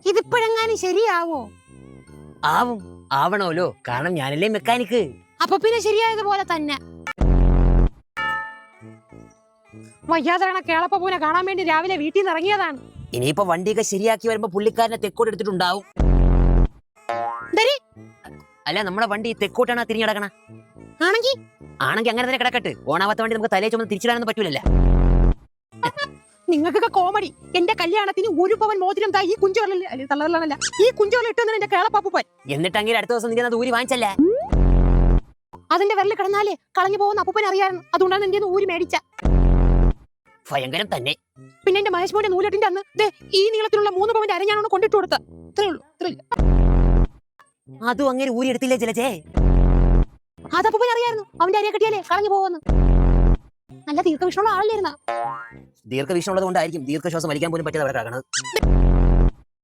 ഇതിപ്പോഴെങ്ങാനും ശരിയാവോ? ആവും, ആവണമല്ലോ, കാരണം ഞാനല്ലേ മെക്കാനിക്ക്. അപ്പൊ പിന്നെ ശരിയായതുപോലെ തന്നെ. വയ്യാതരണ കേളപ്പൂനെ കാണാൻ വേണ്ടി രാവിലെ വീട്ടിൽ നിന്ന് ഇറങ്ങിയതാണ്. ഇനിയിപ്പോ വണ്ടിയൊക്കെ ശരിയാക്കി വരുമ്പോ പുള്ളിക്കാരനെ തെക്കോട്ട് എടുത്തിട്ടുണ്ടാവും. അല്ല, നമ്മുടെ വണ്ടി തെക്കോട്ടാണ് തിരിഞ്ഞു കിടക്കണ. ആണെങ്കിൽ അങ്ങനെ തന്നെ കിടക്കട്ടെ. ഓണാവാത്ത വണ്ടി നമുക്ക് തലേ ചുമന്ന് തിരിച്ചിടാനൊന്നും പറ്റൂലല്ലോ. നിങ്ങൾക്കൊക്കെ കോമഡി. എന്റെ കല്യാണത്തിന് 1 പവൻ മോതിരം ഈ കുഞ്ചോറല്ല, ഈ കുഞ്ചോറ ഇട്ടെന്ന് എന്റെ കേളപ്പാപ്പൻ. എന്നിട്ടെങ്കിൽ അടുത്ത ദിവസം നിന്റെ ഊരി വാങ്ങിച്ചല്ലേ? അതിന്റെ വിരൽ കിടന്നാലേ കളഞ്ഞു പോകുന്ന അപ്പൂപ്പൻ അറിയാമായിരുന്നു. അതുകൊണ്ടാണ് എന്റെ ഊരി മേടിച്ച. ഭയങ്കരം തന്നെ. പിന്നെ എന്റെ മഹേഷ് മോന്റെ നൂലെട്ടിന്റെ അന്ന് ഈ നീളത്തിലുള്ള 3 പവന്റെ അര ഞാനാണ് കൊണ്ടിട്ട് കൊടുത്ത. ഇത്രേ ഉള്ളൂ. അതും അങ്ങനെ ഊരി എടുത്തില്ലേ ജലജേ? അതപ്പൂപ്പൻ അറിയായിരുന്നു അവന്റെ അരയെ കെട്ടിയാലേ കളഞ്ഞു പോകുന്നു. നല്ല ദീർഘവീക്ഷണമുള്ള ആളല്ലായിരുന്ന. ദീർഘവീക്ഷണമുള്ളത് കൊണ്ടായിരിക്കും ദീർഘശ്വാസം വലിക്കാൻ പോലും പറ്റാതെ അവിടെ കിടക്കണത്.